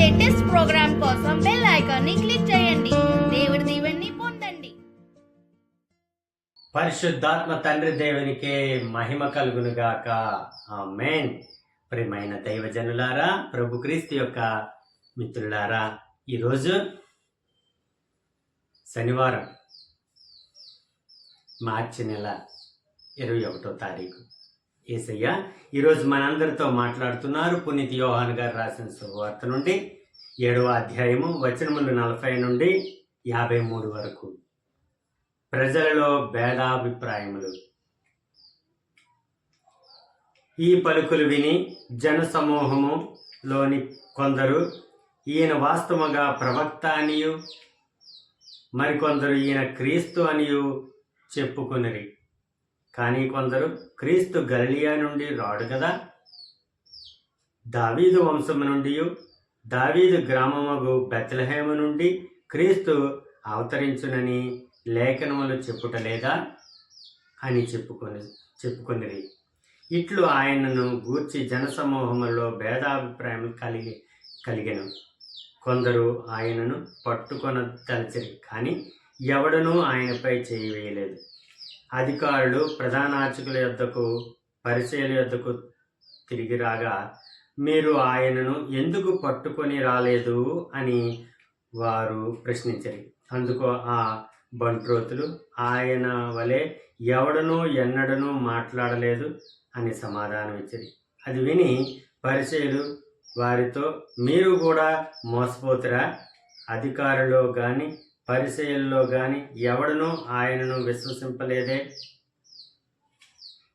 Latest programme కోసం bell icon ని click చేయండి. దేవుడి దీవెనని పొందండి. పరిశుద్ధాత్మ తండ్రి దేవునికే మహిమ కలుగును గాక. ఆమేన్. ప్రియమైన దైవజనులారా, ప్రభు క్రీస్తు యొక్క మిత్రులారా, ఈరోజు శనివారం, మార్చి నెల 21వ తారీఖు. యేసయ్య ఈరోజు మనందరితో మాట్లాడుతున్నారు. పునీత యోహాను గారు రాసిన సువార్త నుండి 7వ అధ్యాయము వచనములు 40 నుండి 53 వరకు. ప్రజలలో భేదాభిప్రాయములు. ఈ పలుకులు విని జన సమూహములోని కొందరు ఈయన వాస్తవముగా ప్రవక్త అనియు, మరికొందరు ఈయన క్రీస్తు అనియు చెప్పుకునిరి. కానీ కొందరు క్రీస్తు గలిలయ నుండి రాడు కదా, దావీదు వంశము నుండి, దావీదు గ్రామమగు బెత్లెహేము నుండి క్రీస్తు అవతరించునని లేఖనములు చెప్పుటలేదా అని చెప్పుకొనిరి. ఇట్లు ఆయనను గూర్చి జనసమూహములలో భేదాభిప్రాయం కలిగెను. కొందరు ఆయనను పట్టుకొన తలచిరి, కానీ ఎవడనూ ఆయనపై చేయి వేయలేదు. అధికారులు ప్రధానార్చకుల యొద్దకు, పరిసయ్యుల యొద్దకు తిరిగి రాగా, మీరు ఆయనను ఎందుకు పట్టుకొని రాలేదు అని వారు ప్రశ్నించారు. అందుకు ఆ బంట్రోతులు, ఆయన వలె ఎవడనూ ఎన్నడనూ మాట్లాడలేదు అని సమాధానం ఇచ్చారు. అది విని పరిసయ్యులు వారితో, మీరు కూడా మోసపోతురా? అధికారుల్లో కానీ పరిసయ్యుల్లో కానీ ఎవడనూ ఆయనను విశ్వసింపలేదే.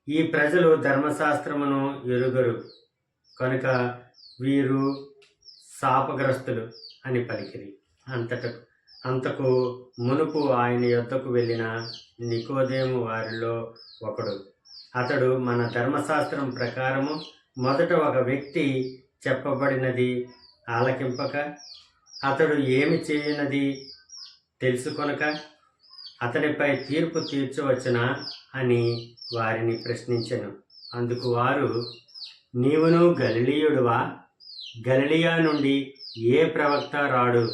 ఈ ప్రజలు ధర్మశాస్త్రమును ఎరుగరు కనుక వీరు శాపగ్రస్తులు అని పలికిరి. అంతకు మునుపు ఆయన యొద్దకు వెళ్ళిన నికోదేము వారిలో ఒకడు. అతడు, మన ధర్మశాస్త్రం ప్రకారము మొదట ఒక వ్యక్తి చెప్పబడినది ఆలకింపక, అతడు ఏమి చేయనది తెలుసుకొనక అతనిపై తీర్పు తీర్చవచ్చునా అని వారిని ప్రశ్నించెను. అందుకు వారు, నీవును గలిలయుడువా? గలిలయ నుండి ఏ ప్రవక్త రాడు?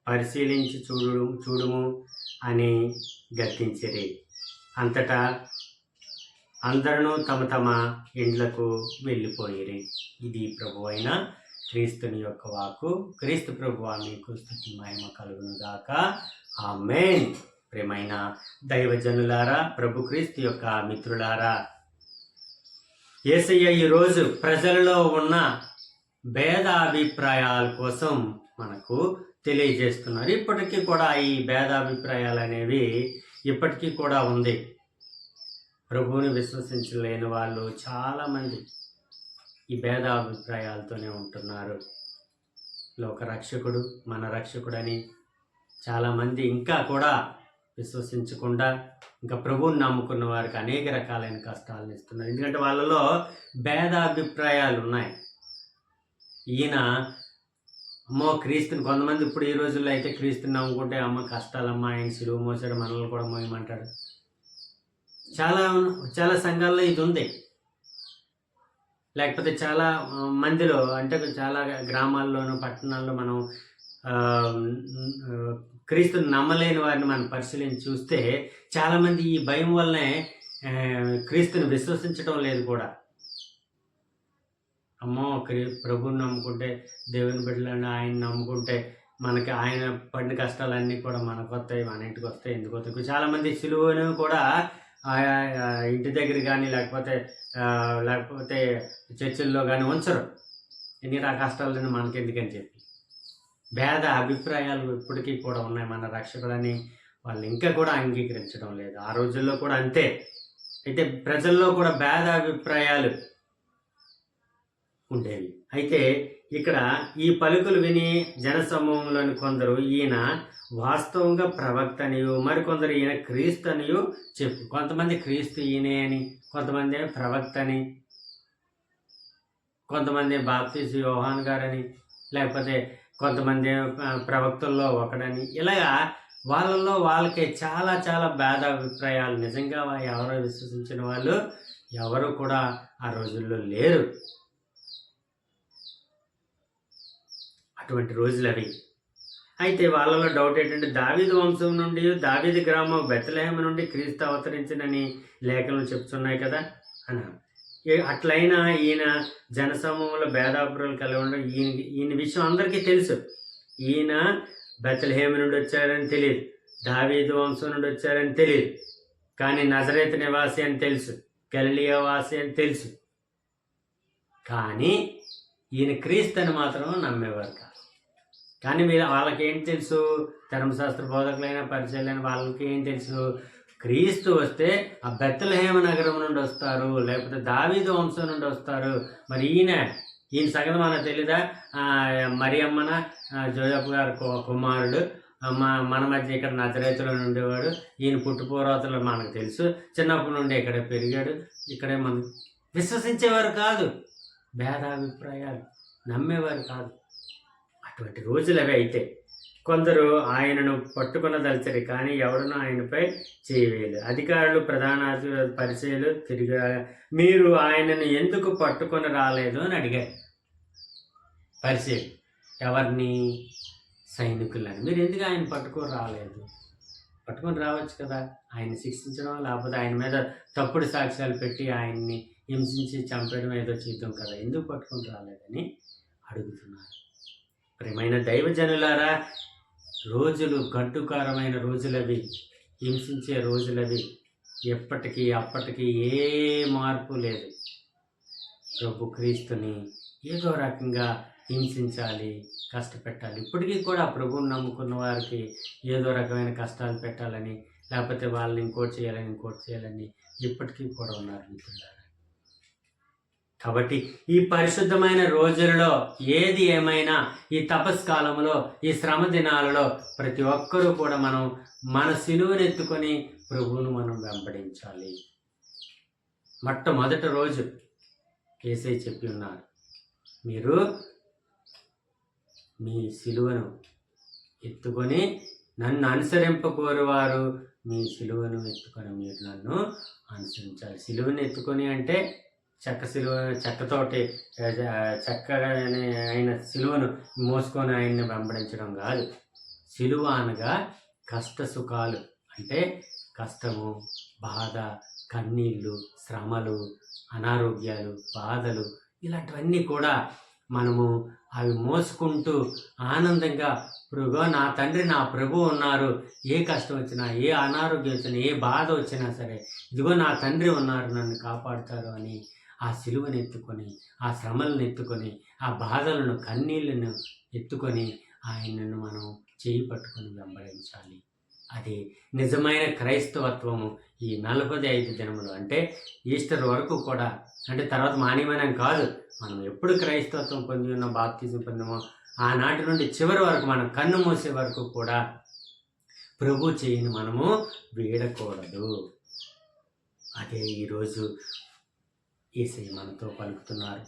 పరిశీలించి చూడుము అని గద్దించిరి. అంతటా అందరూ తమ తమ ఇండ్లకు వెళ్ళిపోయిరి. ఇది ప్రభువైన క్రీస్తుని యొక్క వాక్కు. క్రీస్తు ప్రభువా మీకు స్తుతి మహిమ కలుగును గాక. ఆమేన్. ప్రియమైన దైవజనులారా, ప్రభు క్రీస్తు యొక్క మిత్రులారా, యేసయ్య ఈరోజు ప్రజలలో ఉన్న భేదాభిప్రాయాల కోసం మనకు తెలియజేస్తున్నారు. ఇప్పటికీ కూడా ఈ భేదాభిప్రాయాలు అనేవి ఇప్పటికీ కూడా ఉంది. ప్రభువుని విశ్వసించలేని వాళ్ళు చాలామంది ఈ భేదాభిప్రాయాలతోనే ఉంటున్నారు. లోక రక్షకుడు, మన రక్షకుడని చాలామంది ఇంకా కూడా విశ్వసించకుండా ఇంకా ప్రభువుని నమ్ముకున్న వారికి అనేక రకాలైన కష్టాలను ఇస్తున్నారు. ఎందుకంటే వాళ్ళలో భేదాభిప్రాయాలు ఉన్నాయి. ఈయన అమ్మో క్రీస్తుని, కొంతమంది ఇప్పుడు ఈ రోజుల్లో అయితే క్రీస్తుని నమ్ముకుంటే అమ్మ కష్టాలమ్మ, ఆయన సిలువ మోసాడు, మనల్ని కూడా మోయమంటాడు. చాలా సంఘాల్లో ఇది ఉంది. లేకపోతే చాలా మందిలో, అంటే చాలా గ్రామాల్లోనూ పట్టణాల్లో మనం క్రీస్తుని నమ్మలేని వారిని మనం పరిశీలించి చూస్తే చాలామంది ఈ భయం వల్లనే క్రీస్తుని విశ్వసించడం లేదు కూడా. అమ్మో ప్రభువుని నమ్ముకుంటే, దేవుని బిడ్డలను ఆయన నమ్ముకుంటే మనకి ఆయన పడిన కష్టాలన్నీ కూడా మనకు వస్తాయి, మన ఇంటికి వస్తాయి, ఎందుకు వస్తాయి. చాలామంది సిలువను కూడా ఇంటి దగ్గర కానీ లేకపోతే చర్చిల్లో కానీ ఉంచరు. ఎన్ని కష్టాలను మనకెందుకని చెప్పి భేద అభిప్రాయాలు ఇప్పటికీ కూడా ఉన్నాయి. మన రక్షకుడని వాళ్ళు ఇంకా కూడా అంగీకరించడం లేదు. ఆ రోజుల్లో కూడా అంతే. అయితే ప్రజల్లో కూడా భేద అభిప్రాయాలు ఉండేవి. అయితే ఇక్కడ ఈ పలుకులు విని జనసమూహంలోని కొందరు ఈయన వాస్తవంగా ప్రవక్త అనియు, మరికొందరు ఈయన క్రీస్తు అనియు చెప్పు. కొంతమంది క్రీస్తు ఈయనే అని, కొంతమంది ప్రవక్త అని, కొంతమంది బాప్తీసు యోహాను గారని, లేకపోతే కొంతమంది ప్రవక్తల్లో ఒకడని, ఇలాగా వాళ్ళల్లో వాళ్ళకి చాలా చాలా భేదాభిప్రాయాలు. నిజంగా ఎవరో విశ్వసించిన వాళ్ళు ఎవరు కూడా ఆ రోజుల్లో లేరు. అటువంటి రోజులు అవి. అయితే వాళ్ళలో డౌట్ ఏంటంటే దావీదు వంశం నుండి దావీదు గ్రామం బెత్లెహేము నుండి క్రీస్తు అవతరించినని లేఖలు చెప్తున్నాయి కదా అని. అట్లయినా ఈయన జనసమూహంలో భేదాభిప్రాయాలు కలిగి ఉండడం ఈయన విషయం అందరికీ తెలుసు. ఈయన బెత్లెహేము నుండి వచ్చారని తెలియదు, దావీదు వంశం నుండి వచ్చారని తెలియదు, కానీ నజరేతు నివాసి అని తెలుసు, గలిలయ వాసి అని తెలుసు. కానీ ఈయన క్రీస్తు అని మాత్రం నమ్మేవారు కాదు. కానీ వాళ్ళకి ఏం తెలుసు, ధర్మశాస్త్ర బోధకులైన పరిచయాలైన వాళ్ళకి ఏం తెలుసు, క్రీస్తు వస్తే ఆ బెత్లెహేము నగరం నుండి వస్తారు, లేకపోతే దావీదు వంశం నుండి వస్తారు. మరి ఈయన సంగతి మనకు తెలీదా? మరియమ్మన జోజప్ప గారి కుమారుడు, మన మధ్య ఇక్కడ నజరేతులో ఉండేవాడు, ఈయన పుట్టుపూర్వతలు మనకు తెలుసు, చిన్నప్పటి నుండి ఇక్కడ పెరిగాడు, ఇక్కడే మనం విశ్వసించేవారు కాదు, భేదాభిప్రాయాలు నమ్మేవారు కాదు. అటువంటి రోజులు అవి. అయితే కొందరు ఆయనను పట్టుకొనదలిచరు, కానీ ఎవడనూ ఆయనపై చేయవేయలేదు. అధికారులు, ప్రధాన పరిచయాలు తిరిగి మీరు ఆయనను ఎందుకు పట్టుకొని రాలేదు అని అడిగారు. పరిచయం ఎవరిని? సైనికులని. మీరు ఎందుకు ఆయన పట్టుకొని రాలేదు? పట్టుకొని రావచ్చు కదా, ఆయన శిక్షించడం, లేకపోతే ఆయన మీద తప్పుడు సాక్ష్యాలు పెట్టి ఆయన్ని హింసించి చంపడం ఏదో చేద్దాం కదా, ఎందుకు పట్టుకొని రాలేదని అడుగుతున్నారు. ప్రియమైన దైవజనులారా, రోజులు గడ్డుకారమైన రోజులవి, హింసించే రోజులవి. ఎప్పటికీ అప్పటికీ ఏ మార్పు లేదు. ప్రభు క్రీస్తుని ఏదో రకంగా హింసించాలి, కష్టపెట్టాలి. ఇప్పటికీ కూడా ప్రభువుని నమ్ముకున్న వారికి ఏదో రకమైన కష్టాలు పెట్టాలని, లేకపోతే వాళ్ళని ఇంకోటి చేయాలని ఇప్పటికీ కూడా ఉన్నారు మిత్రులారా. కాబట్టి ఈ పరిశుద్ధమైన రోజులలో ఏది ఏమైనా, ఈ తపస్కాలంలో, ఈ శ్రమ దినాలలో ప్రతి ఒక్కరూ కూడా మన సిలువను ఎత్తుకొని ప్రభువును మనం వెంబడించాలి. మొట్టమొదటి రోజు యేసయ్య చెప్పి ఉన్నారు, మీరు మీ సిలువను ఎత్తుకొని నన్ను అనుసరింపకోరువారు మీ సిలువను ఎత్తుకొని మీరు నన్ను అనుసరించాలి. సిలువను ఎత్తుకొని అంటే చెక్కతోటి చక్కగా ఆయన సిలువను మోసుకొని ఆయన్ని వెంబడించడం కాదు. సిలువ అనగా కష్ట సుఖాలు, అంటే కష్టము, బాధ, కన్నీళ్ళు, శ్రమలు, అనారోగ్యాలు, బాధలు, ఇలాంటివన్నీ కూడా మనము అవి మోసుకుంటూ ఆనందంగా, ఇప్పుడుగో నా తండ్రి నా ప్రభు ఉన్నారు, ఏ కష్టం వచ్చినా, ఏ అనారోగ్యం వచ్చినా, ఏ బాధ వచ్చినా సరే, ఇదిగో నా తండ్రి ఉన్నారు, నన్ను కాపాడుతారు అని ఆ సిలువను ఎత్తుకొని, ఆ శ్రమలను ఎత్తుకొని, ఆ బాధలను, కన్నీళ్లను ఎత్తుకొని ఆయనను మనం చేయి పట్టుకొని వెంబడించాలి. అది నిజమైన క్రైస్తవత్వము. ఈ 45 దినములు అంటే ఈస్టర్ వరకు కూడా, అంటే తర్వాత మానేమనం కాదు, మనం ఎప్పుడు క్రైస్తవత్వం పొంది ఉన్న, బాప్తిజం పొందామో ఆనాటి నుండి చివరి వరకు, మనం కన్ను మూసే వరకు కూడా ప్రభు చేయిని మనము వీడకూడదు. అదే ఈరోజు యేసయ్య మనతో పలుకుతున్నారు.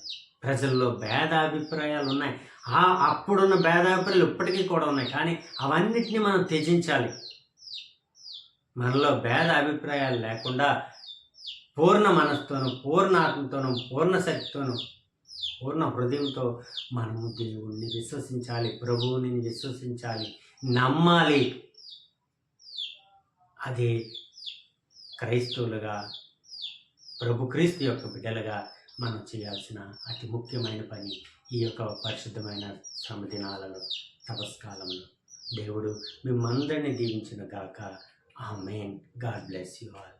ప్రజల్లో భేదాభిప్రాయాలు ఉన్నాయి, అప్పుడున్న భేదాభిప్రాయాలు ఇప్పటికీ కూడా ఉన్నాయి, కానీ అవన్నిటినీ మనం త్యజించాలి. మనలో భేద అభిప్రాయాలు లేకుండా పూర్ణ మనస్తోనూ, పూర్ణ ఆత్మతోనూ, పూర్ణ శక్తితోనూ, పూర్ణ హృదయంతో మనము దేవుణ్ణి విశ్వసించాలి, ప్రభువుని విశ్వసించాలి, నమ్మాలి. అది క్రైస్తవులుగా, ప్రభు క్రీస్తు యొక్క బిడ్డలుగా మనం చేయాల్సిన అతి ముఖ్యమైన పని ఈ యొక్క పరిశుద్ధమైన శ్రమ దినాలలో, తపస్కాలంలో. దేవుడు మిమ్మందరినీ దీవించును గాక. Amen. God bless you all.